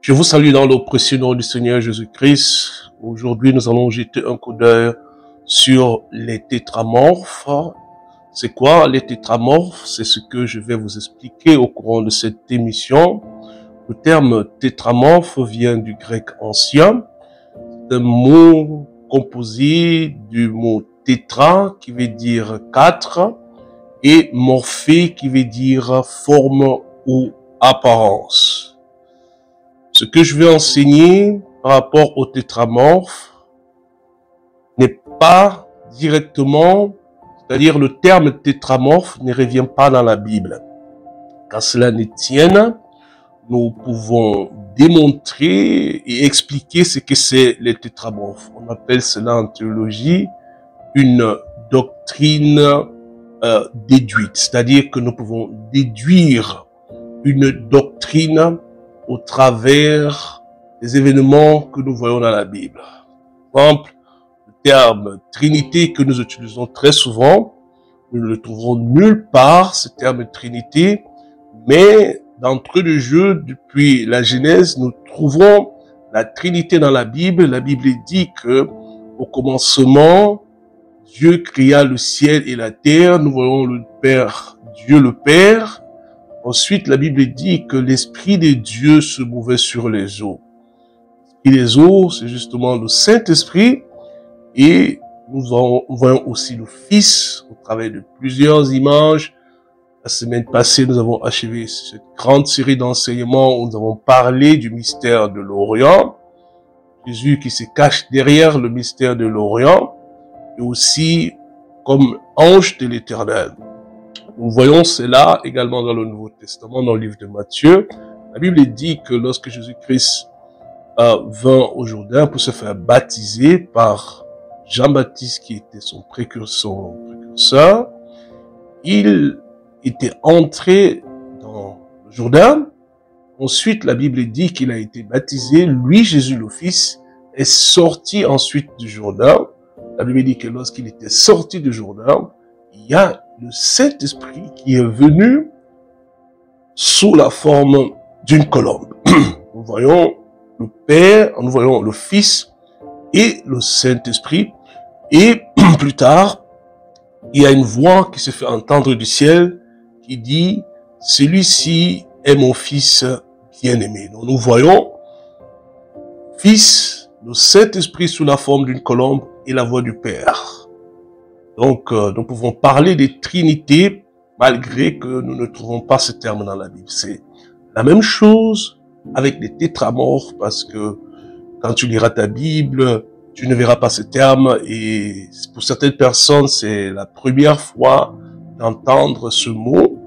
Je vous salue dans le précieux nom du Seigneur Jésus-Christ. Aujourd'hui, nous allons jeter un coup d'œil sur les tétramorphes. C'est quoi les tétramorphes? C'est ce que je vais vous expliquer au courant de cette émission. Le terme tétramorphe vient du grec ancien. C'est un mot composé du mot tétra qui veut dire quatre et morphé qui veut dire forme ou apparence. Ce que je vais enseigner par rapport au tétramorphe n'est pas directement, c'est-à-dire le terme tétramorphe ne revient pas dans la Bible. Quand cela ne tienne, nous pouvons démontrer et expliquer ce que c'est les tétramorphes. On appelle cela en théologie une doctrine déduite, c'est-à-dire que nous pouvons déduire une doctrine au travers des événements que nous voyons dans la Bible. Par exemple, le terme Trinité que nous utilisons très souvent, nous ne le trouverons nulle part, ce terme Trinité, mais d'entrée de jeu, depuis la Genèse, nous trouvons la Trinité dans la Bible. La Bible dit que, au commencement, Dieu créa le ciel et la terre. Nous voyons le Père, Dieu le Père. Ensuite, la Bible dit que l'Esprit de Dieu se mouvait sur les eaux. Et les eaux, c'est justement le Saint-Esprit. Et nous voyons aussi le Fils au travers de plusieurs images. La semaine passée, nous avons achevé cette grande série d'enseignements où nous avons parlé du mystère de l'Orient. Jésus qui se cache derrière le mystère de l'Orient et aussi comme ange de l'Éternel. Nous voyons cela également dans le Nouveau Testament, dans le livre de Matthieu. La Bible dit que lorsque Jésus-Christ vint au Jourdain pour se faire baptiser par Jean-Baptiste qui était son précurseur, il était entré dans le Jourdain. Ensuite, la Bible dit qu'il a été baptisé. Lui, Jésus le Fils, est sorti ensuite du Jourdain. La Bible dit que lorsqu'il était sorti du Jourdain, il y a le Saint-Esprit qui est venu sous la forme d'une colombe. Nous voyons le Père, nous voyons le Fils et le Saint-Esprit. Et plus tard, il y a une voix qui se fait entendre du ciel qui dit « Celui-ci est mon Fils bien-aimé ». Donc nous voyons Fils, le Saint-Esprit sous la forme d'une colombe et la voix du Père. Donc, nous pouvons parler des trinités malgré que nous ne trouvons pas ce terme dans la Bible. C'est la même chose avec les tétramorphes parce que quand tu liras ta Bible, tu ne verras pas ce terme et pour certaines personnes, c'est la première fois d'entendre ce mot.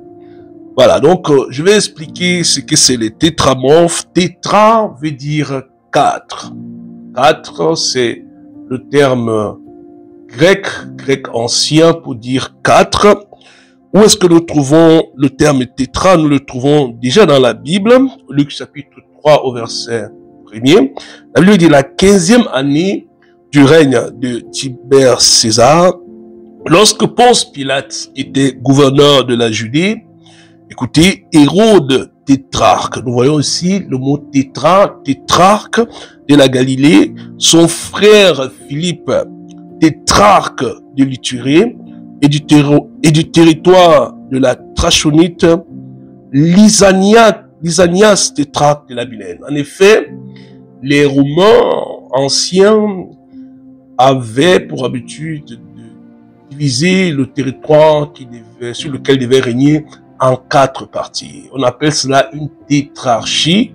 Voilà, donc je vais expliquer ce que c'est les tétramorphes. Tétra veut dire quatre. Quatre, c'est le terme grec ancien pour dire quatre. Où est-ce que nous trouvons le terme tétra? Nous le trouvons déjà dans la Bible, Luc chapitre 3 au verset 1er. La Bible dit la 15e année du règne de Tibère César, lorsque Ponce Pilate était gouverneur de la Judée, écoutez, Hérode tétrarque, nous voyons ici le mot tétrarque de la Galilée, son frère Philippe, tétrarque de l'Iturie et du territoire de la Trachonite, Lysanias tétrarque de la Bilène. En effet, les Romains anciens avaient pour habitude de diviser le territoire sur lequel devait régner en quatre parties. On appelle cela une tétrarchie.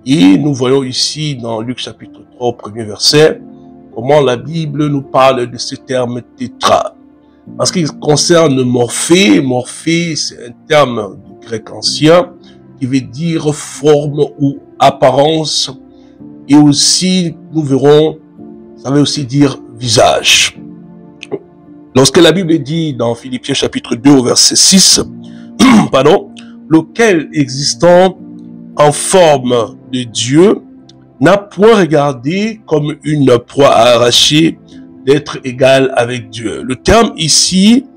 Et nous voyons ici dans Luc chapitre 3 au premier verset, comment la Bible nous parle de ce terme tétra. En ce qui concerne morphée, c'est un terme du grec ancien qui veut dire forme ou apparence. Et aussi, nous verrons, ça veut aussi dire visage. Lorsque la Bible dit dans Philippiens chapitre 2 au verset 6, lequel existant en forme de Dieu n'a point regardé comme une proie à arracher d'être égal avec Dieu. Le terme ici,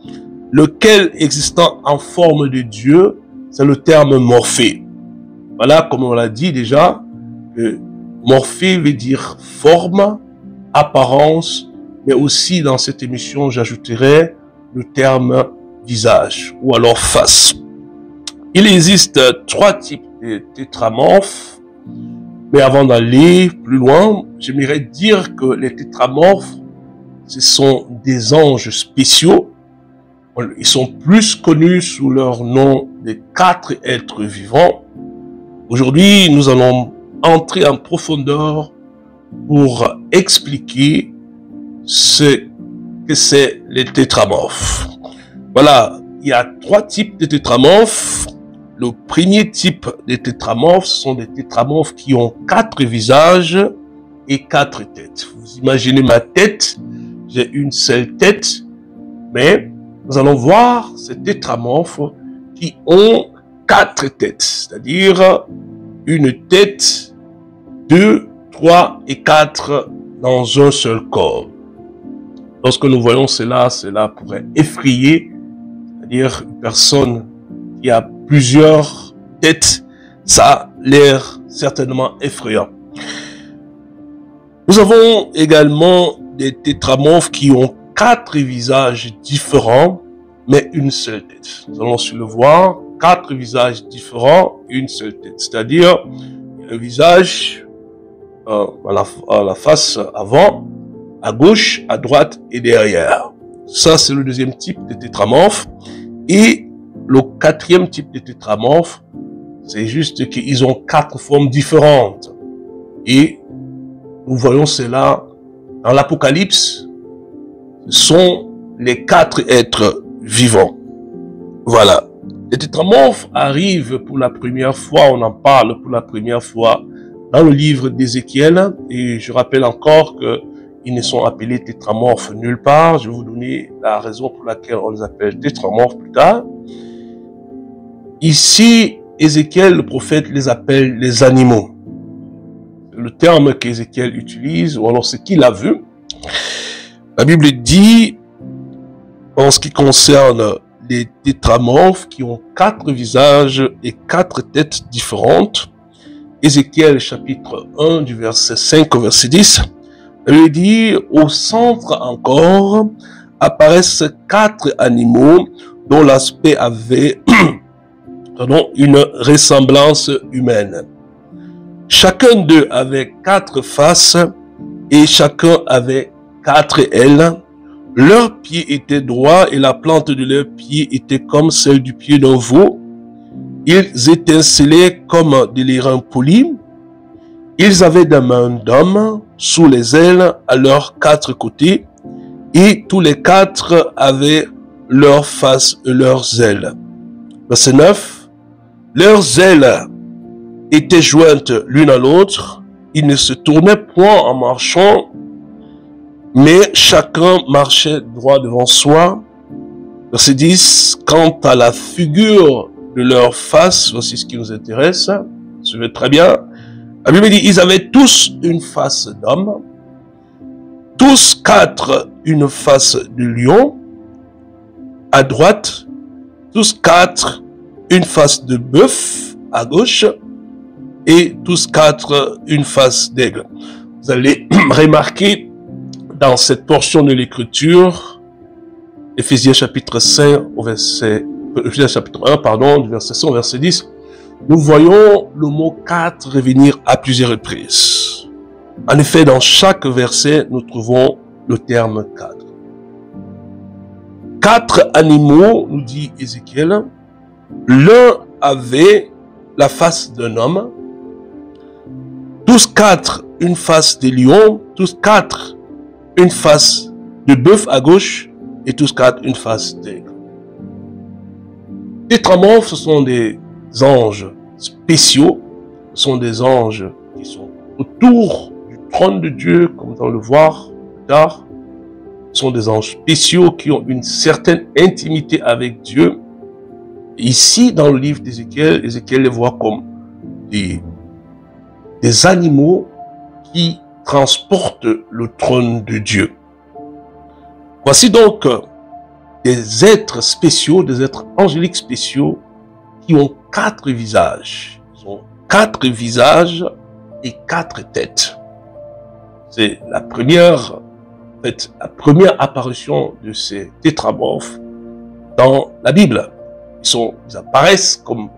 lequel existant en forme de Dieu, c'est le terme morphée. Voilà, comme on l'a dit déjà, Morphée veut dire forme, apparence, mais aussi dans cette émission, j'ajouterai le terme visage ou alors face. Il existe 3 types de tétramorphes, mais avant d'aller plus loin, j'aimerais dire que les tétramorphes, ce sont des anges spéciaux. Ils sont plus connus sous leur nom de 4 êtres vivants. Aujourd'hui, nous allons entrer en profondeur pour expliquer ce que c'est les tétramorphes. Voilà, il y a 3 types de tétramorphes. Le premier type de tétramorphes sont des tétramorphes qui ont 4 visages et 4 têtes. Vous imaginez ma tête, j'ai une seule tête, mais nous allons voir ces tétramorphes qui ont 4 têtes, c'est-à-dire une tête, 2, 3 et 4 dans un seul corps. Lorsque nous voyons cela, cela pourrait effrayer, c'est-à-dire une personne qui a plusieurs têtes, ça a l'air certainement effrayant. Nous avons également des tétramorphes qui ont 4 visages différents, mais une seule tête. Nous allons le voir, 4 visages différents, une seule tête. C'est-à-dire un visage à la face avant, à gauche, à droite et derrière. Ça, c'est le deuxième type de tétramorphe. Et le 4e type de tétramorphe, c'est juste qu'ils ont 4 formes différentes. Et nous voyons cela dans l'Apocalypse. Ce sont les 4 êtres vivants. Voilà. Les tétramorphes arrivent pour la première fois, on en parle pour la première fois dans le livre d'Ézéchiel. Et je rappelle encore qu'ils ne sont appelés tétramorphes nulle part. Je vais vous donner la raison pour laquelle on les appelle tétramorphes plus tard. Ici, Ézéchiel, le prophète, les appelle les animaux. Le terme qu'Ézéchiel utilise, ou alors ce qu'il a vu. La Bible dit, en ce qui concerne les tétramorphes qui ont 4 visages et 4 têtes différentes, Ézéchiel chapitre 1 du verset 5 au verset 10, il dit, au centre encore apparaissent 4 animaux dont l'aspect avait une ressemblance humaine. Chacun d'eux avait 4 faces et chacun avait 4 ailes. Leurs pieds étaient droits et la plante de leurs pieds était comme celle du pied d'un veau. Ils étincelaient comme des lérins polis. Ils avaient des mains d'homme sous les ailes à leurs 4 côtés et tous les 4 avaient leurs faces et leurs ailes. Verset 9. Leurs ailes étaient jointes l'une à l'autre. Ils ne se tournaient point en marchant, mais chacun marchait droit devant soi. Verset 10. Quant à la figure de leur face, voici ce qui nous intéresse. Suivez très bien. La Bible dit, ils avaient tous une face d'homme, tous 4 une face de lion, à droite, tous 4 une face de bœuf à gauche, et tous 4 une face d'aigle. Vous allez remarquer dans cette portion de l'écriture, Éphésiens chapitre 5 au verset, Éphésiens chapitre 1, pardon, du verset 5 au verset 10, nous voyons le mot 4 revenir à plusieurs reprises. En effet, dans chaque verset, nous trouvons le terme 4. 4 animaux, nous dit Ézéchiel. L'un avait la face d'un homme, tous 4 une face de lion, tous 4 une face de bœuf à gauche et tous 4 une face d'aigle. Les tétramorphes, ce sont des anges spéciaux, ce sont des anges qui sont autour du trône de Dieu, comme on va le voir plus tard. Ce sont des anges spéciaux qui ont une certaine intimité avec Dieu. Ici, dans le livre d'Ézéchiel, Ézéchiel les voit comme des animaux qui transportent le trône de Dieu. Voici donc des êtres spéciaux, des êtres angéliques spéciaux qui ont 4 visages. Ils ont 4 visages et 4 têtes. C'est la première, en fait, la première apparition de ces tétramorphes dans la Bible. Ils apparaissent comme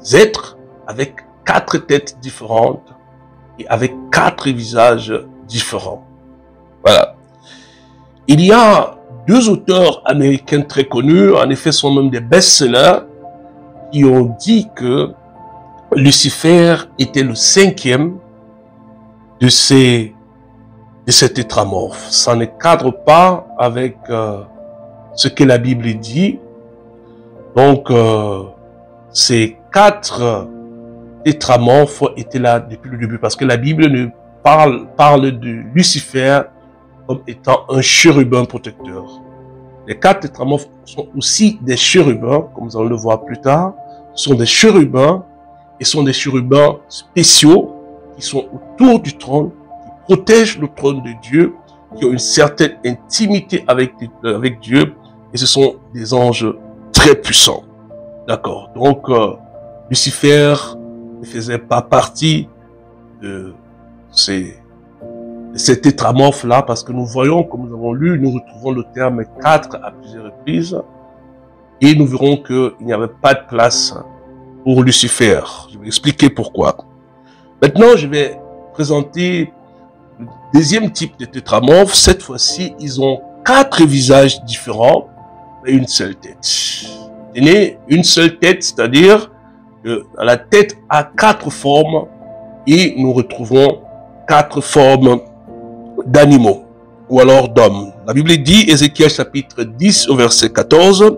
des êtres avec 4 têtes différentes et avec 4 visages différents. Voilà. Il y a 2 auteurs américains très connus, en effet, sont même des best-sellers, qui ont dit que Lucifer était le 5e de ces tétramorphes. Ça ne cadre pas avec ce que la Bible dit. Donc, ces 4 tétramorphes étaient là depuis le début, parce que la Bible ne parle de Lucifer comme étant un chérubin protecteur. Les 4 tétramorphes sont aussi des chérubins, comme nous allons le voir plus tard, sont des chérubins, et sont des chérubins spéciaux qui sont autour du trône, qui protègent le trône de Dieu, qui ont une certaine intimité avec Dieu, et ce sont des anges très puissants. D'accord. Donc, Lucifer ne faisait pas partie de ces tétramorphes-là, parce que nous voyons, comme nous avons lu, nous retrouvons le terme 4 à plusieurs reprises, et nous verrons qu'il n'y avait pas de place pour Lucifer. Je vais expliquer pourquoi. Maintenant, je vais présenter le deuxième type de tétramorphes. Cette fois-ci, ils ont 4 visages différents, mais une seule tête. Tenez, une seule tête, c'est-à-dire que la tête a 4 formes, et nous retrouvons 4 formes d'animaux, ou alors d'hommes. La Bible dit, Ézéchiel chapitre 10 au verset 14,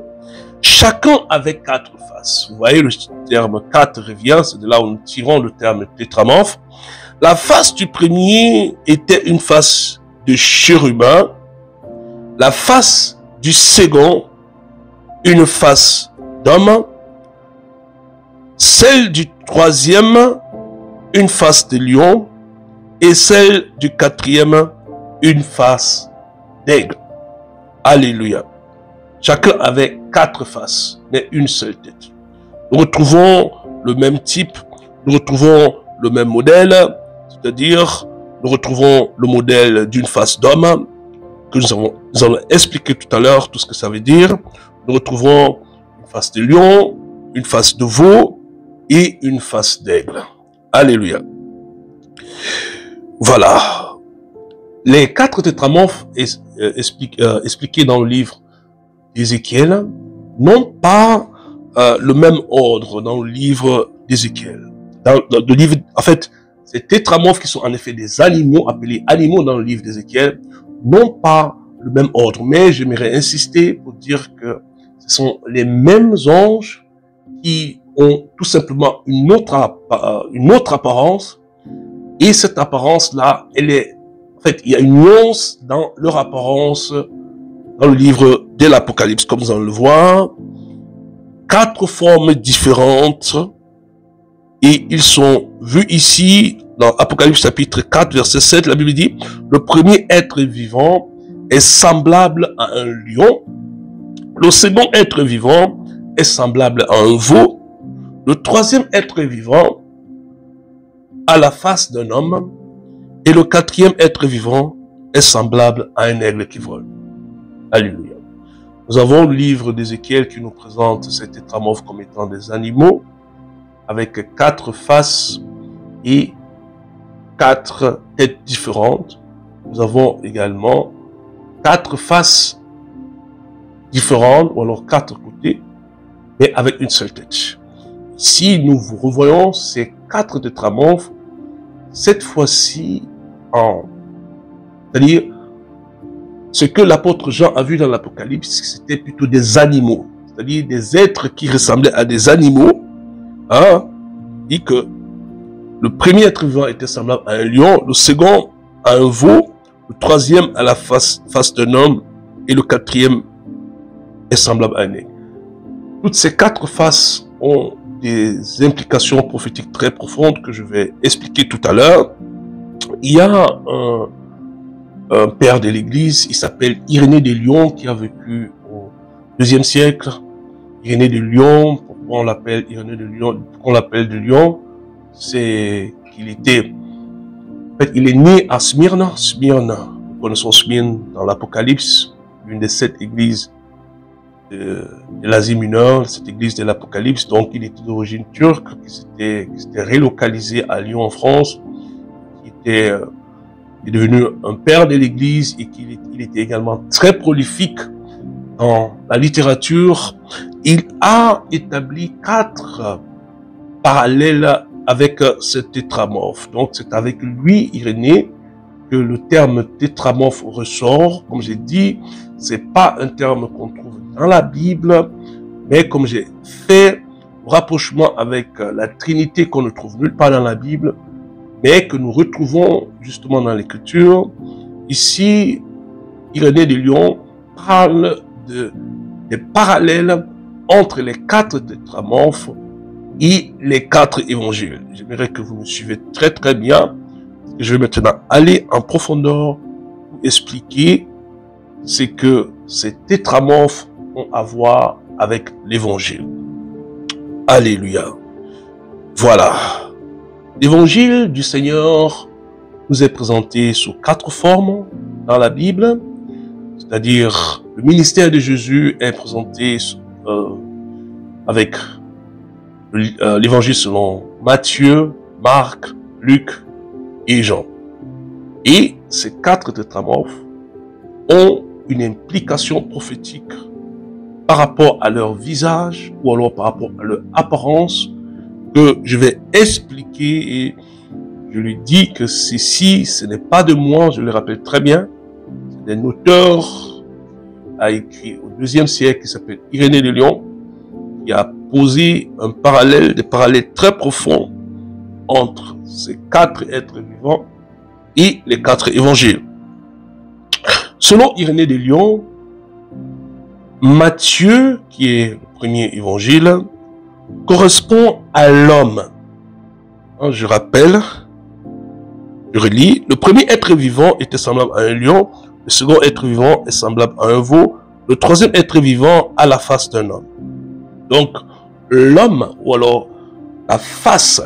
chacun avec 4 faces. Vous voyez, le terme 4 revient, c'est de là où nous tirons le terme tétramorphe. La face du premier était une face de chérubin, la face du second, une face d'homme, celle du troisième, une face de lion, et celle du quatrième, une face d'aigle. Alléluia. Chacun avait 4 faces, mais une seule tête. Nous retrouvons le même type, nous retrouvons le même modèle, c'est-à-dire nous retrouvons le modèle d'une face d'homme, que nous allons expliquer tout à l'heure tout ce que ça veut dire. Nous retrouvons une face de lion, une face de veau et une face d'aigle. Alléluia. Voilà. Les 4 tétramorphes expliqués dans le livre d'Ézéchiel n'ont pas le même ordre dans le livre d'Ézéchiel. Dans le livre, en fait, ces tétramorphes qui sont en effet des animaux, appelés animaux dans le livre d'Ézéchiel, n'ont pas le même ordre. Mais j'aimerais insister pour dire que ce sont les mêmes anges qui ont tout simplement une autre apparence. Et cette apparence-là, en fait, il y a une nuance dans leur apparence dans le livre de l'Apocalypse, comme nous allons le voir. 4 formes différentes, et ils sont vus ici, dans Apocalypse chapitre 4, verset 7, la Bible dit, le premier être vivant est semblable à un lion, le second être vivant est semblable à un veau, le troisième être vivant a la face d'un homme, et le quatrième être vivant est semblable à un aigle qui vole. Alléluia. Nous avons le livre d'Ézéchiel qui nous présente ces tétramorphes comme étant des animaux, avec 4 faces et 4 têtes différentes. Nous avons également 4 faces différentes, ou alors 4 côtés, mais avec une seule tête. Si nous revoyons ces 4 tétramorphes, cette fois-ci, c'est-à-dire, ce que l'apôtre Jean a vu dans l'Apocalypse, c'était plutôt des animaux, c'est-à-dire des êtres qui ressemblaient à des animaux. Il dit que le premier être vivant était semblable à un lion, le second à un veau, le troisième à la face d'un homme, et le quatrième est semblable à un aigle. Toutes ces 4 faces ont des implications prophétiques très profondes que je vais expliquer tout à l'heure. Il y a un père de l'Église, il s'appelle Irénée de Lyon, qui a vécu au IIe siècle. Irénée de Lyon, pourquoi on l'appelle Irénée de Lyon? Pourquoi on l'appelle de Lyon? C'est qu'il était En fait, il est né à Smyrne. Smyrne, nous connaissons Smyrne dans l'Apocalypse, l'une des 7 églises de l'Asie mineure, cette église de l'Apocalypse. Donc, il était d'origine turque, qui s'était relocalisé à Lyon, en France, qui est devenu un père de l'église et qu'il était également très prolifique dans la littérature. Il a établi 4 parallèles avec ce tétramorphe. Donc, c'est avec lui, Irénée, que le terme tétramorphe ressort. Comme j'ai dit, c'est pas un terme qu'on trouve dans la Bible, mais comme j'ai fait rapprochement avec la Trinité qu'on ne trouve nulle part dans la Bible, mais que nous retrouvons justement dans l'Écriture. Ici, Irénée de Lyon parle des parallèles entre les 4 tétramorphes et les 4 évangiles. J'aimerais que vous me suivez très très bien. Je vais maintenant aller en profondeur pour expliquer ce que ces tétramorphes ont à voir avec l'évangile. Alléluia. Voilà. L'évangile du Seigneur nous est présenté sous 4 formes dans la Bible. C'est-à-dire, le ministère de Jésus est présenté avec l'évangile selon Matthieu, Marc, Luc et Jean. Et ces 4 tétramorphes ont une implication prophétique par rapport à leur visage ou alors par rapport à leur apparence que je vais expliquer, et je lui dis que ceci, ce n'est pas de moi, je le rappelle très bien, c'est un auteur a écrit au IIe siècle qui s'appelle Irénée de Lyon, qui a posé des parallèles très profonds entre ces 4 êtres vivants et les 4 évangiles. Selon Irénée de Lyon, Matthieu, qui est le premier évangile, correspond à l'homme. Je rappelle, je relis, le premier être vivant était semblable à un lion, le second être vivant est semblable à un veau, le troisième être vivant a la face d'un homme. Donc, l'homme, ou alors la face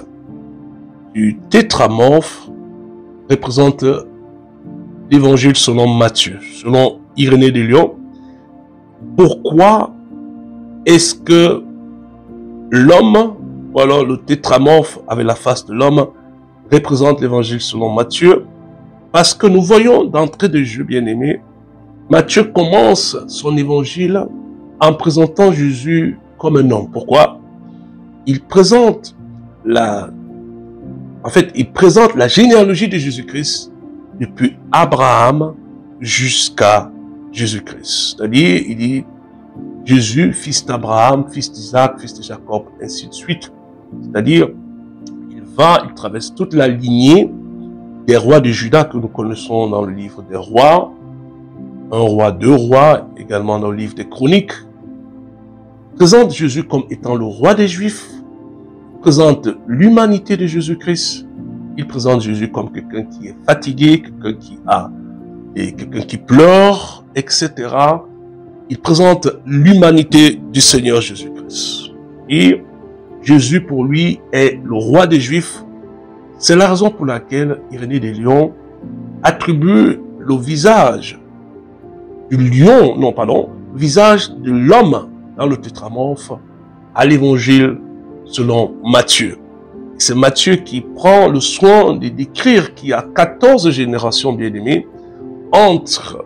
du tétramorphe, représente l'évangile selon Matthieu, selon Irénée de Lyon. Pourquoi est-ce que l'homme, ou alors le tétramorphe avec la face de l'homme, représente l'évangile selon Matthieu? Parce que nous voyons d'entrée de jeu, bien-aimé, Matthieu commence son évangile en présentant Jésus comme un homme. Pourquoi? Il présente la généalogie de Jésus-Christ depuis Abraham jusqu'à Jésus-Christ. C'est-à-dire, il dit Jésus, fils d'Abraham, fils d'Isaac, fils de Jacob, ainsi de suite. C'est-à-dire, il traverse toute la lignée des rois de Juda que nous connaissons dans le livre des rois, 1 roi, 2 rois, également dans le livre des chroniques. Il présente Jésus comme étant le roi des Juifs, il présente l'humanité de Jésus-Christ, il présente Jésus comme quelqu'un qui est fatigué, quelqu'un qui pleure, etc. Il présente l'humanité du Seigneur Jésus-Christ. Et Jésus, pour lui, est le roi des Juifs. C'est la raison pour laquelle Irénée de Lyon attribue le visage du lion, le visage de l'homme dans le tétramorphe à l'évangile selon Matthieu. C'est Matthieu qui prend le soin de décrire qu'il y a 14 générations bien-aimées entre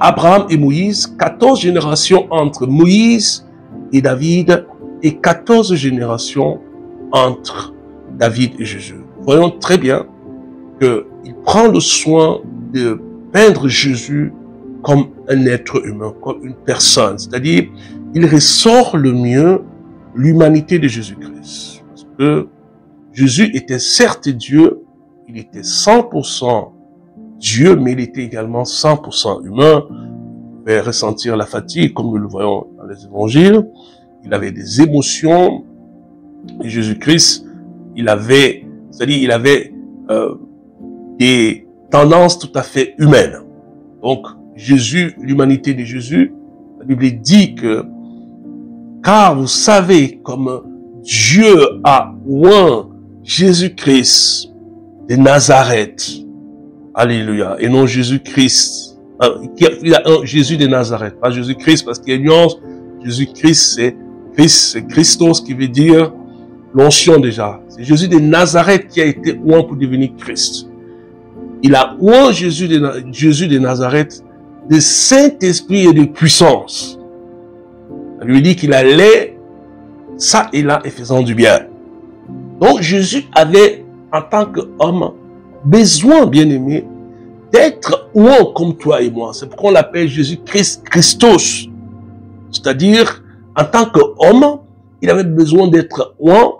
Abraham et Moïse, 14 générations entre Moïse et David et 14 générations entre David et Jésus. Voyons très bien qu'il prend le soin de peindre Jésus comme un être humain, comme une personne. C'est-à-dire, il ressort le mieux l'humanité de Jésus-Christ. Parce que Jésus était certes Dieu, il était 100% Dieu, mais il était également 100% humain. Il pouvait ressentir la fatigue, comme nous le voyons dans les évangiles. Il avait des émotions. Et Jésus-Christ, il avait des tendances tout à fait humaines. Donc, Jésus, l'humanité de Jésus, la Bible dit que, car vous savez comme Dieu a oint Jésus-Christ de Nazareth. Alléluia. Et non Jésus-Christ. Il a un Jésus de Nazareth. Pas Jésus-Christ parce qu'il y a une nuance. Jésus-Christ, c'est Christ, c'est Christos qui veut dire l'onction déjà. C'est Jésus de Nazareth qui a été oint pour devenir Christ. Il a oint Jésus de Nazareth de Saint-Esprit et de puissance. Il lui dit qu'il allait ça et là et faisant du bien. Donc Jésus avait, en tant qu'homme, besoin, bien aimé, d'être oint comme toi et moi. C'est pourquoi on l'appelle Jésus-Christ Christos. C'est-à-dire, en tant qu'homme, il avait besoin d'être oint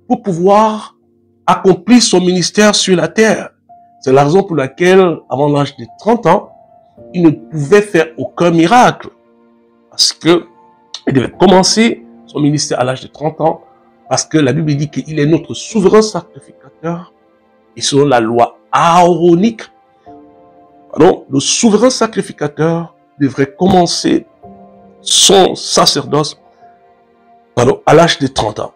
pour pouvoir accomplir son ministère sur la terre. C'est la raison pour laquelle, avant l'âge de 30 ans, il ne pouvait faire aucun miracle. Parce que il devait commencer son ministère à l'âge de 30 ans, parce que la Bible dit qu'il est notre souverain sacrificateur. Et selon la loi aaronique, le souverain sacrificateur devrait commencer son sacerdoce à l'âge de 30 ans.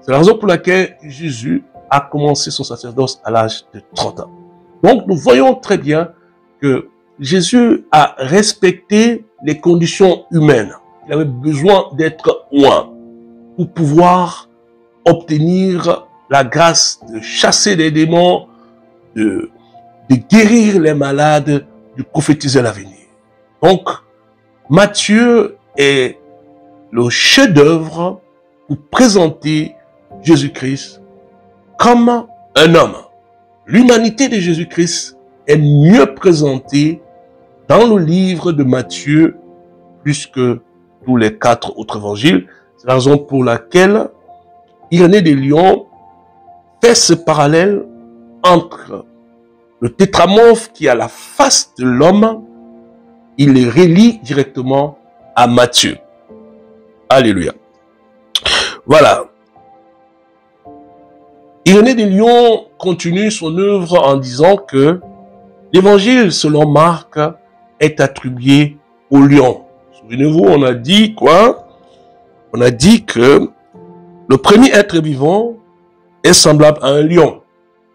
C'est la raison pour laquelle Jésus a commencé son sacerdoce à l'âge de 30 ans. Donc nous voyons très bien que Jésus a respecté les conditions humaines. Il avait besoin d'être oint pour pouvoir obtenir la grâce de chasser les démons, de guérir les malades, de prophétiser l'avenir. Donc, Matthieu est le chef-d'œuvre pour présenter Jésus-Christ comme un homme. L'humanité de Jésus-Christ est mieux présentée dans le livre de Matthieu plus que tous les 4 autres évangiles. C'est la raison pour laquelle Irénée de Lyon fait ce parallèle entre le tétramorphe qui a la face de l'homme, il les relie directement à Matthieu. Alléluia. Voilà. Irénée de Lyon continue son œuvre en disant que l'évangile selon Marc est attribué au lion. Souvenez-vous, on a dit quoi? On a dit que le premier être vivant est semblable à un lion.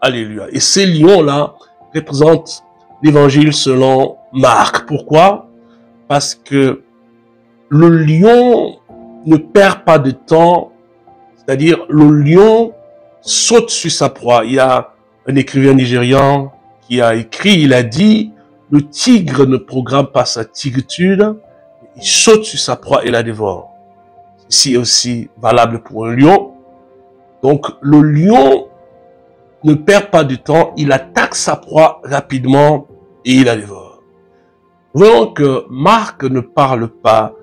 Alléluia. Et ces lions-là représentent l'évangile selon Marc. Pourquoi? Parce que le lion ne perd pas de temps, c'est-à-dire le lion saute sur sa proie. Il y a un écrivain nigérian qui a écrit, il a dit, le tigre ne programme pas sa tigritude, il saute sur sa proie et la dévore. Ceci est aussi valable pour un lion. Donc le lion ne perd pas de temps, il attaque sa proie rapidement et il la dévore. Voyons que Marc ne parle pas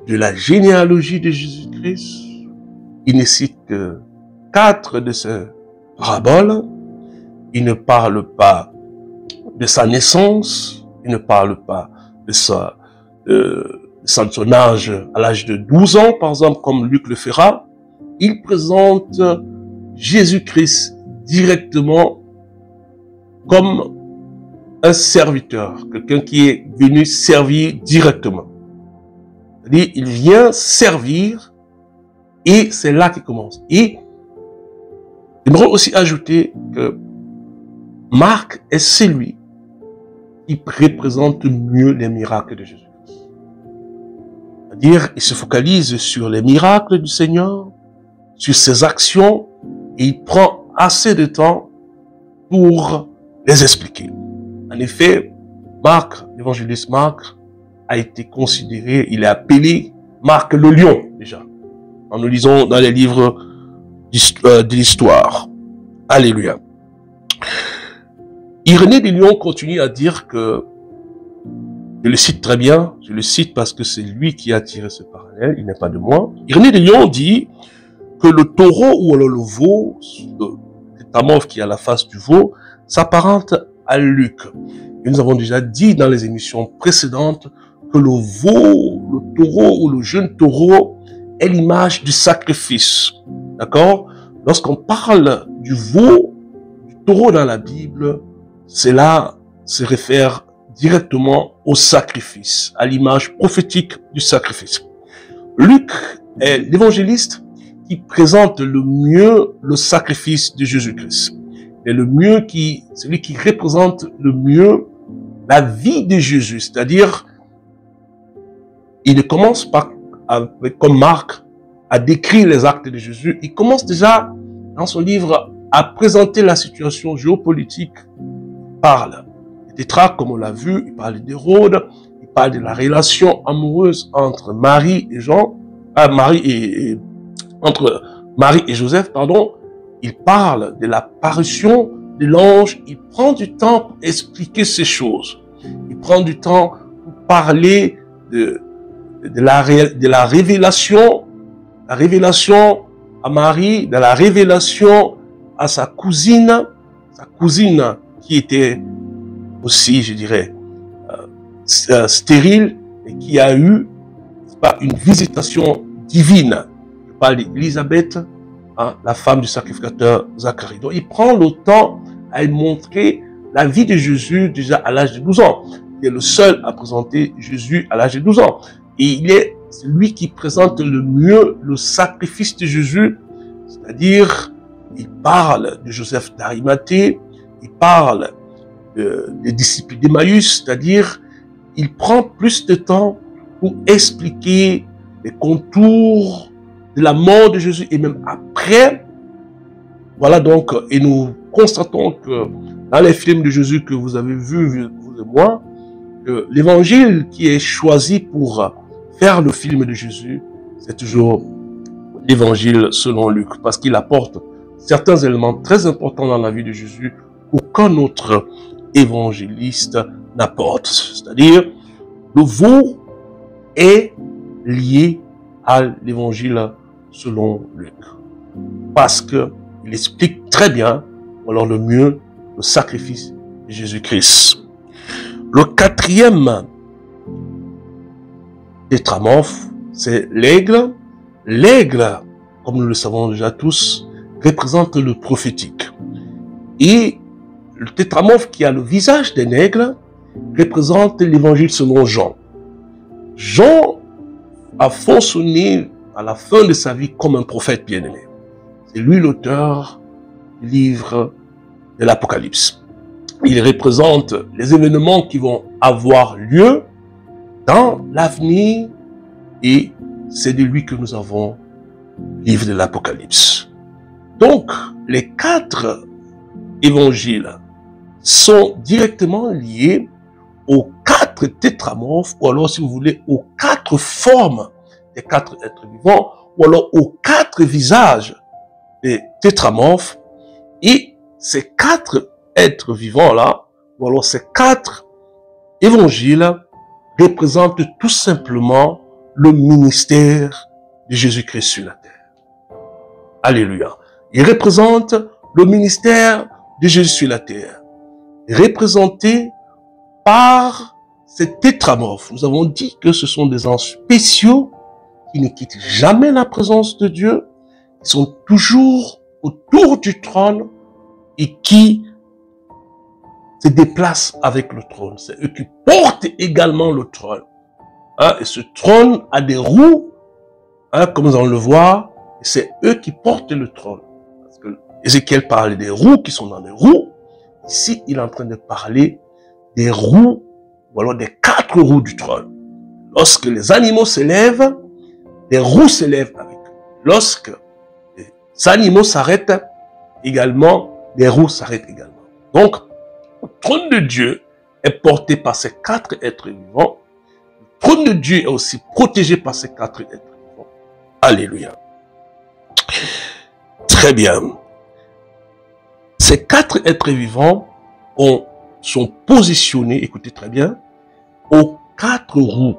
de la généalogie de Jésus-Christ. Il ne cite que 4 de ses paraboles. Il ne parle pas de sa naissance. Il ne parle pas de son âge à l'âge de 12 ans, par exemple, comme Luc le fera. Il présente Jésus-Christ directement comme un serviteur, quelqu'un qui est venu servir directement. C'est-à-dire, il vient servir et c'est là qu'il commence. Et j'aimerais aussi ajouter que Marc est celui qui représente mieux les miracles de Jésus-Christ. C'est-à-dire, il se focalise sur les miracles du Seigneur, sur ses actions, et il prend assez de temps pour les expliquer. En effet, Marc, l'évangéliste Marc, a été considéré, il est appelé Marc le lion, déjà, en nous lisons dans les livres de l'histoire. Alléluia. Irénée de Lyon continue à dire que, je le cite très bien, je le cite parce que c'est lui qui a tiré ce parallèle, il n'est pas de moi. Irénée de Lyon dit que le taureau ou alors le veau, le tétramorphe qui a la face du veau, s'apparente à Luc. Et nous avons déjà dit dans les émissions précédentes que le veau, le taureau ou le jeune taureau est l'image du sacrifice. D'accord? Lorsqu'on parle du veau, du taureau dans la Bible, cela se réfère directement au sacrifice, à l'image prophétique du sacrifice. Luc est l'évangéliste qui présente le mieux le sacrifice de Jésus-Christ. Et le mieux celui qui représente le mieux la vie de Jésus. C'est-à-dire, il ne commence pas comme Marc à décrire les actes de Jésus. Il commence déjà dans son livre à présenter la situation géopolitique. Il parle des tétrarques, comme on l'a vu, il parle d'Hérode, il parle de la relation amoureuse entre Marie et entre Marie et Joseph, pardon. Il parle de l'apparition de l'ange. Il prend du temps pour expliquer ces choses. Il prend du temps pour parler de la révélation à Marie, de la révélation à sa cousine qui était aussi, je dirais, stérile et qui a eu une visitation divine. Je parle d'Élisabeth, la femme du sacrificateur Zacharie. Donc, il prend le temps à montrer la vie de Jésus déjà à l'âge de 12 ans. Il est le seul à présenter Jésus à l'âge de 12 ans. Et il est celui qui présente le mieux le sacrifice de Jésus, c'est-à-dire, il parle de Joseph d'Arimathée, il parle des disciples d'Emmaüs, c'est-à-dire, il prend plus de temps pour expliquer les contours de la mort de Jésus et même après. Voilà donc, et nous constatons que dans les films de Jésus que vous avez vus, vous et moi, que l'évangile qui est choisi pour faire le film de Jésus, c'est toujours l'évangile selon Luc, parce qu'il apporte certains éléments très importants dans la vie de Jésus qu'aucun autre évangéliste n'apporte. C'est-à-dire, le vous est lié à l'évangile selon Luc. Parce que il explique très bien, ou alors le mieux, le sacrifice de Jésus-Christ. Le quatrième tétramorphe, c'est l'aigle. L'aigle, comme nous le savons déjà tous, représente le prophétique. Et le tétramorphe qui a le visage d'un aigle représente l'évangile selon Jean. Jean a fonctionné à la fin de sa vie comme un prophète bien-aimé. C'est lui l'auteur du livre de l'Apocalypse. Il représente les événements qui vont avoir lieu dans l'avenir et c'est de lui que nous avons le livre de l'Apocalypse. Donc, les 4 évangiles sont directement liés aux 4 tétramorphes, ou alors, si vous voulez, aux 4 formes des 4 êtres vivants, ou alors aux 4 visages des tétramorphes. Et ces 4 êtres vivants-là, ou alors ces 4 évangiles, représentent tout simplement le ministère de Jésus-Christ sur la terre. Alléluia. Il représente le ministère de Jésus sur la terre, représenté par ces tétramorphes. Nous avons dit que ce sont des anges spéciaux qui ne quittent jamais la présence de Dieu, qui sont toujours autour du trône et qui se déplacent avec le trône. C'est eux qui portent également le trône. Et ce trône a des roues, comme nous allons le voir, et c'est eux qui portent le trône. Parce que Ézéchiel parle des roues qui sont dans les roues. Ici, il est en train de parler des roues, ou alors des 4 roues du trône. Lorsque les animaux s'élèvent, les roues s'élèvent avec eux. Lorsque les animaux s'arrêtent, également, les roues s'arrêtent également. Donc, le trône de Dieu est porté par ces 4 êtres vivants. Le trône de Dieu est aussi protégé par ces 4 êtres vivants. Alléluia. Très bien. Ces 4 êtres vivants sont positionnés, écoutez très bien, aux 4 roues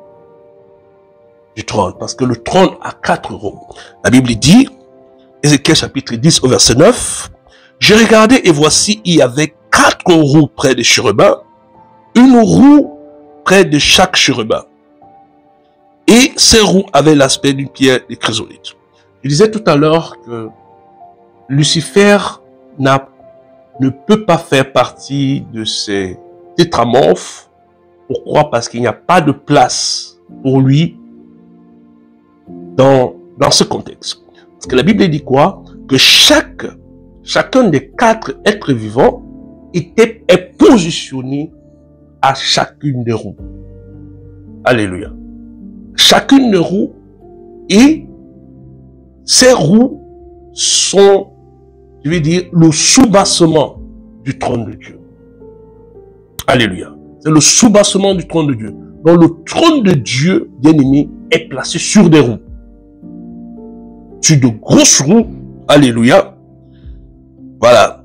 du trône, parce que le trône a 4 roues. La Bible dit, Ézéchiel chapitre 10 au verset 9, « J'ai regardé et voici, il y avait 4 roues près des chérubins, une roue près de chaque chérubin. Et ces roues avaient l'aspect d'une pierre de chrysolite. » Je disais tout à l'heure que Lucifer ne peut pas faire partie de ces tétramorphes. Pourquoi? Parce qu'il n'y a pas de place pour lui dans ce contexte. Parce que la Bible dit quoi? Que chacun des 4 êtres vivants est positionné à chacune des roues. Alléluia. Chacune des roues, et ces roues sont, je vais dire, le soubassement du trône de Dieu. Alléluia. C'est le soubassement du trône de Dieu. Donc le trône de Dieu, bien-aimé, est placé sur des roues. Sur de grosses roues. Alléluia. Voilà.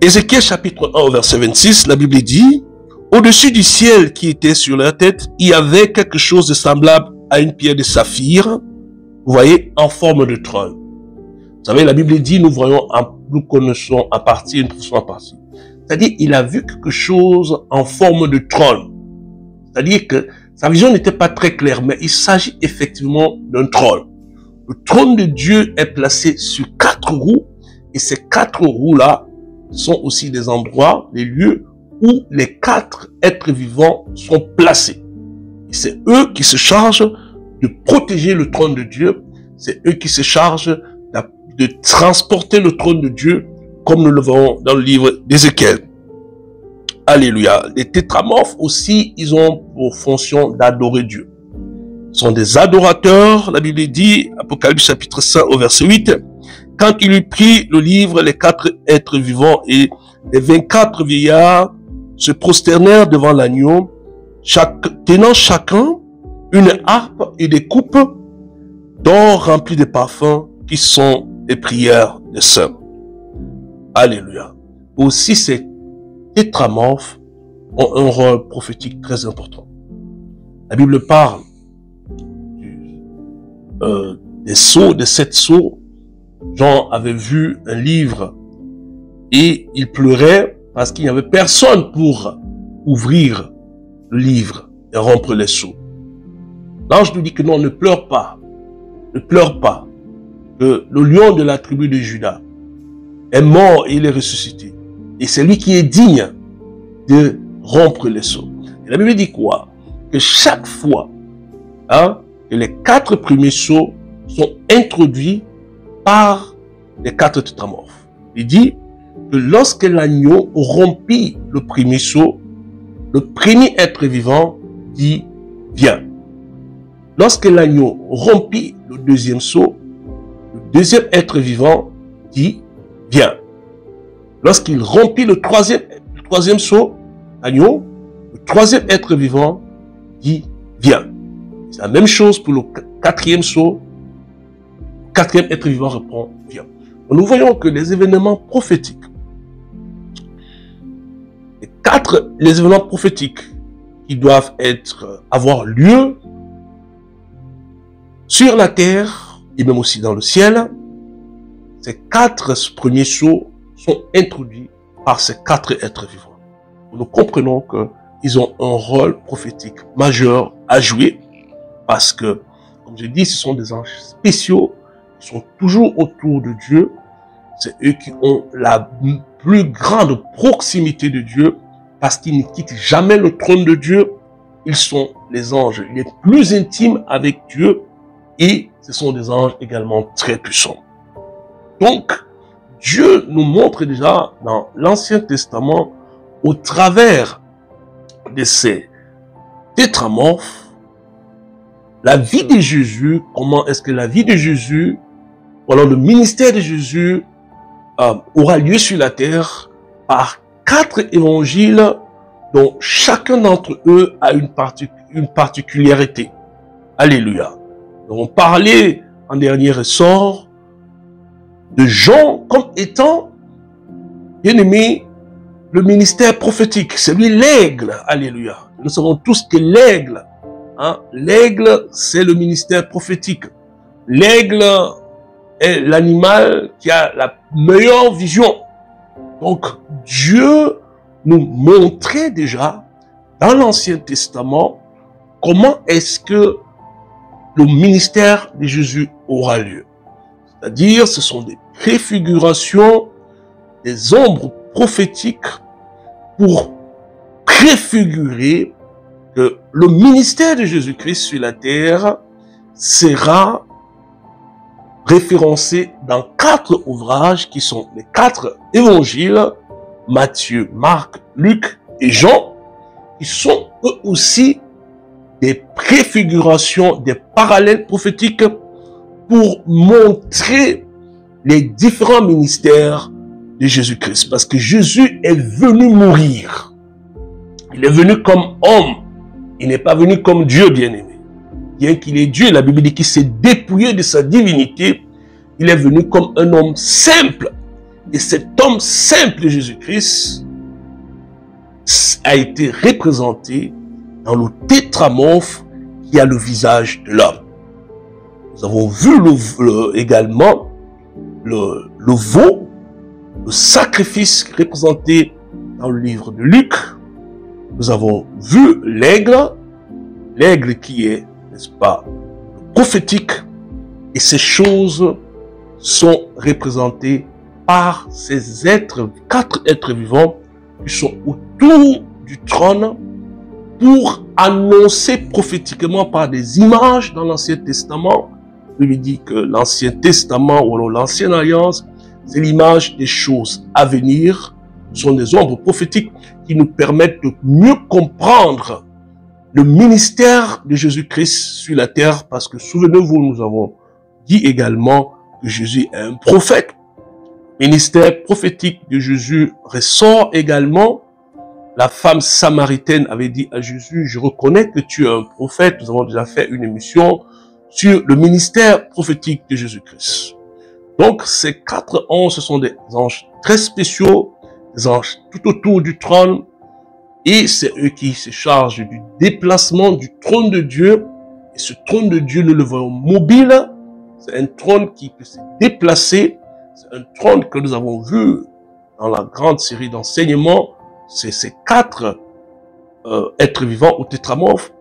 Ézéchiel chapitre 1 verset 26, la Bible dit: au-dessus du ciel qui était sur leur tête, il y avait quelque chose de semblable à une pierre de saphir, vous voyez, en forme de trône. Vous savez, la Bible dit, nous connaissons à partir, nous connaissons à partir. C'est-à-dire, il a vu quelque chose en forme de trône. C'est-à-dire que sa vision n'était pas très claire, mais il s'agit effectivement d'un trône. Le trône de Dieu est placé sur 4 roues, et ces 4 roues-là sont aussi des endroits, des lieux où les 4 êtres vivants sont placés. Et c'est eux qui se chargent de protéger le trône de Dieu. C'est eux qui se chargent de transporter le trône de Dieu, comme nous le voyons dans le livre d'Ézéchiel. Alléluia. Les tétramorphes aussi, ils ont pour fonction d'adorer Dieu. Ils sont des adorateurs. La Bible dit, Apocalypse chapitre 5 au verset 8, quand il eut pris le livre, les 4 êtres vivants et les 24 vieillards se prosternèrent devant l'agneau, tenant chacun une harpe et des coupes d'or remplies de parfums qui sont les prières des saints. Alléluia. Aussi, ces tétramorphes ont un rôle prophétique très important. La Bible parle des sceaux, de 7 sceaux. Jean avait vu un livre et il pleurait parce qu'il n'y avait personne pour ouvrir le livre et rompre les sceaux. L'ange nous dit que non, ne pleure pas. Ne pleure pas. Que le lion de la tribu de Juda est mort et il est ressuscité. Et c'est lui qui est digne de rompre les sceaux. Et la Bible dit quoi? Que chaque fois que les 4 premiers sceaux sont introduits par les 4 tétramorphes. Il dit que lorsque l'agneau rompit le premier sceau, le premier être vivant dit « viens ». Lorsque l'agneau rompit le deuxième sceau, le deuxième être vivant dit « viens ». Lorsqu'il rompit le troisième sceau, l'agneau, le troisième être vivant dit « viens ». C'est la même chose pour le 4e sceau. Le 4e être vivant répond « viens ». Nous voyons que les événements prophétiques, les événements prophétiques qui doivent avoir lieu sur la terre et même aussi dans le ciel, ces 4 premiers sceaux sont introduits par ces 4 êtres vivants. Nous comprenons qu'ils ont un rôle prophétique majeur à jouer parce que, comme je dis, ce sont des anges spéciaux qui sont toujours autour de Dieu. C'est eux qui ont la plus grande proximité de Dieu parce qu'ils ne quittent jamais le trône de Dieu. Ils sont les anges les plus intimes avec Dieu et ce sont des anges également très puissants. Donc, Dieu nous montre déjà dans l'Ancien Testament, au travers de ces tétramorphes, la vie de Jésus, comment est-ce que la vie de Jésus, ou alors le ministère de Jésus aura lieu sur la terre par 4 évangiles dont chacun d'entre eux a une particularité. Alléluia. Donc on parlait en dernier ressort de Jean comme étant, bien aimé, le ministère prophétique. C'est lui l'aigle. Alléluia. Nous savons tous que l'aigle, l'aigle, c'est le ministère prophétique. L'aigle est l'animal qui a la meilleure vision. Donc, Dieu nous montrait déjà dans l'Ancien Testament comment est-ce que le ministère de Jésus aura lieu. C'est-à-dire, ce sont des préfigurations, des ombres prophétiques pour préfigurer que le ministère de Jésus-Christ sur la terre sera référencés dans 4 ouvrages qui sont les 4 évangiles, Matthieu, Marc, Luc et Jean, qui sont eux aussi des préfigurations, des parallèles prophétiques pour montrer les différents ministères de Jésus-Christ. Parce que Jésus est venu mourir. Il est venu comme homme. Il n'est pas venu comme Dieu bien-aimé. Bien qu'il est Dieu, la Bible dit qu'il s'est dépouillé de sa divinité. Il est venu comme un homme simple. Et cet homme simple, Jésus-Christ, a été représenté dans le tétramorphe qui a le visage de l'homme. Nous avons vu également le veau, le sacrifice représenté dans le livre de Luc. Nous avons vu l'aigle qui est, n'est-ce pas, prophétique. Et ces choses sont représentées par ces 4 êtres vivants qui sont autour du trône pour annoncer prophétiquement par des images dans l'Ancien Testament. Je lui dis que l'Ancien Testament ou alors l'Ancienne Alliance, c'est l'image des choses à venir. Ce sont des ombres prophétiques qui nous permettent de mieux comprendre le ministère de Jésus-Christ sur la terre. Parce que souvenez-vous, nous avons dit également que Jésus est un prophète. Le ministère prophétique de Jésus ressort également. La femme samaritaine avait dit à Jésus, je reconnais que tu es un prophète. Nous avons déjà fait une émission sur le ministère prophétique de Jésus-Christ. Donc, ces 4 anges, ce sont des anges très spéciaux, des anges tout autour du trône. Et c'est eux qui se chargent du déplacement du trône de Dieu. Et ce trône de Dieu, nous le voyons mobile. C'est un trône qui peut se déplacer. C'est un trône que nous avons vu dans la grande série d'enseignements. C'est ces 4 êtres vivants ou tétramorphes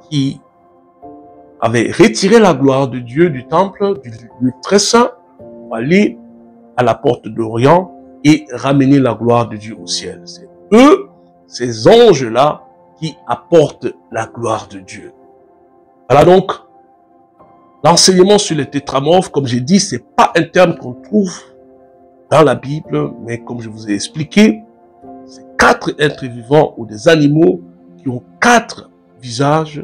qui avaient retiré la gloire de Dieu du temple, du très saint, pour aller à la porte d'Orient et ramener la gloire de Dieu au ciel. C'est eux, ces anges-là, qui apportent la gloire de Dieu. Voilà donc, l'enseignement sur les tétramorphes, comme j'ai dit, c'est pas un terme qu'on trouve dans la Bible, mais comme je vous ai expliqué, c'est 4 êtres vivants ou des animaux qui ont 4 visages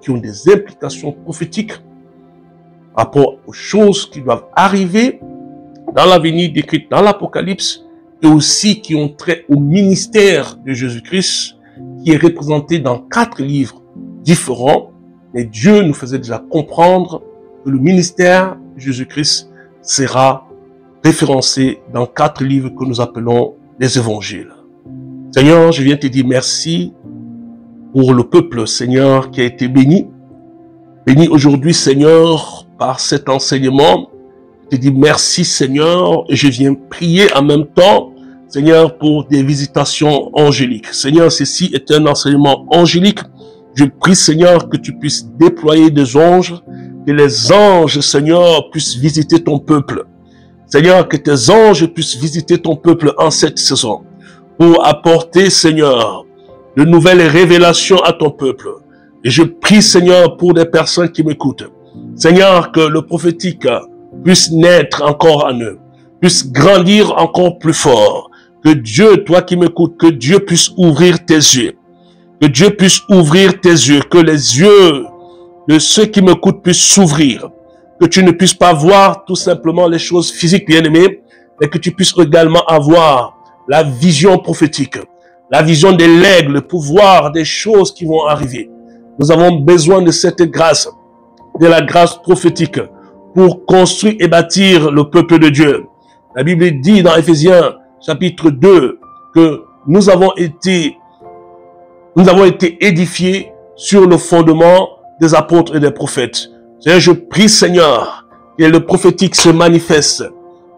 qui ont des implications prophétiques par rapport aux choses qui doivent arriver dans l'avenir décrites dans l'Apocalypse et aussi qui ont trait au ministère de Jésus-Christ qui est représenté dans 4 livres différents. Mais Dieu nous faisait déjà comprendre que le ministère de Jésus-Christ sera référencé dans 4 livres que nous appelons les évangiles. Seigneur, je viens te dire merci pour le peuple, Seigneur, qui a été béni. Béni aujourd'hui, Seigneur, par cet enseignement. Je te dis merci, Seigneur, et je viens prier en même temps, Seigneur, pour des visitations angéliques. Seigneur, ceci est un enseignement angélique. Je prie, Seigneur, que tu puisses déployer des anges, que les anges, Seigneur, puissent visiter ton peuple. Seigneur, que tes anges puissent visiter ton peuple en cette saison pour apporter, Seigneur, de nouvelles révélations à ton peuple. Et je prie, Seigneur, pour des personnes qui m'écoutent. Seigneur, que le prophétique puisse naître encore en eux, puisse grandir encore plus fort. Que Dieu, toi qui m'écoutes, que Dieu puisse ouvrir tes yeux. Que Dieu puisse ouvrir tes yeux, que les yeux de ceux qui m'écoutent puissent s'ouvrir. Que tu ne puisses pas voir tout simplement les choses physiques, bien-aimés, mais que tu puisses également avoir la vision prophétique, la vision de l'aigle pour voir des choses qui vont arriver. Nous avons besoin de cette grâce, de la grâce prophétique pour construire et bâtir le peuple de Dieu. La Bible dit dans Éphésiens chapitre 2 que nous avons été édifiés sur le fondement des apôtres et des prophètes. Seigneur, je prie, Seigneur, que le prophétique se manifeste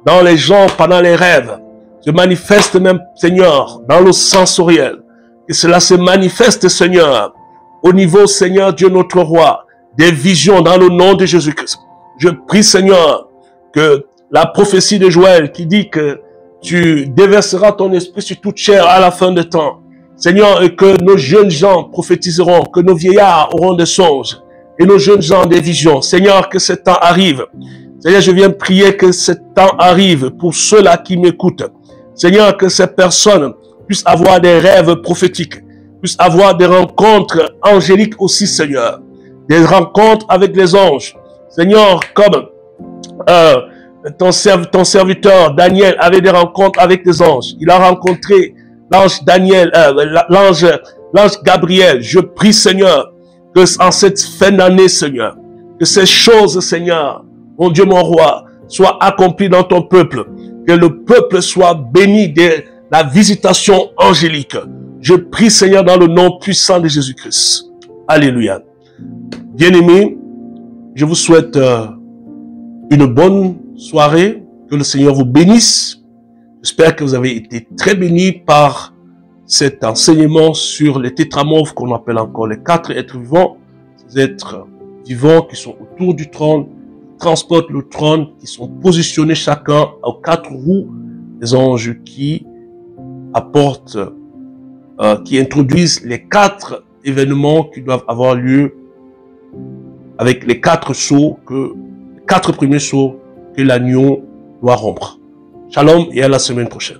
dans les gens pendant les rêves, se manifeste même, Seigneur, dans le sensoriel, que cela se manifeste, Seigneur, au niveau, Seigneur Dieu notre roi, des visions dans le nom de Jésus-Christ. Je prie, Seigneur, que la prophétie de Joël qui dit que tu déverseras ton esprit sur toute chair à la fin des temps, Seigneur, et que nos jeunes gens prophétiseront, que nos vieillards auront des songes, et nos jeunes gens des visions. Seigneur, que ce temps arrive. Seigneur, je viens prier que ce temps arrive pour ceux-là qui m'écoutent. Seigneur, que ces personnes puissent avoir des rêves prophétiques, puissent avoir des rencontres angéliques aussi, Seigneur. Des rencontres avec les anges. Seigneur, comme ton serviteur Daniel avait des rencontres avec les anges. Il a rencontré l'ange Daniel, l'ange Gabriel. Je prie, Seigneur, que en cette fin d'année, Seigneur, que ces choses, Seigneur, mon Dieu, mon roi, soient accomplies dans ton peuple. Que le peuple soit béni de la visitation angélique. Je prie, Seigneur, dans le nom puissant de Jésus-Christ. Alléluia. Bien-aimés, je vous souhaite une bonne soirée. Que le Seigneur vous bénisse. J'espère que vous avez été très bénis par cet enseignement sur les tétramorphes qu'on appelle encore les 4 êtres vivants. Ces êtres vivants qui sont autour du trône, qui transportent le trône, qui sont positionnés chacun aux 4 roues, des anges qui apportent, qui introduisent les 4 événements qui doivent avoir lieu avec les 4 sceaux, les 4 premiers sceaux que l'agneau doit rompre. Shalom et à la semaine prochaine.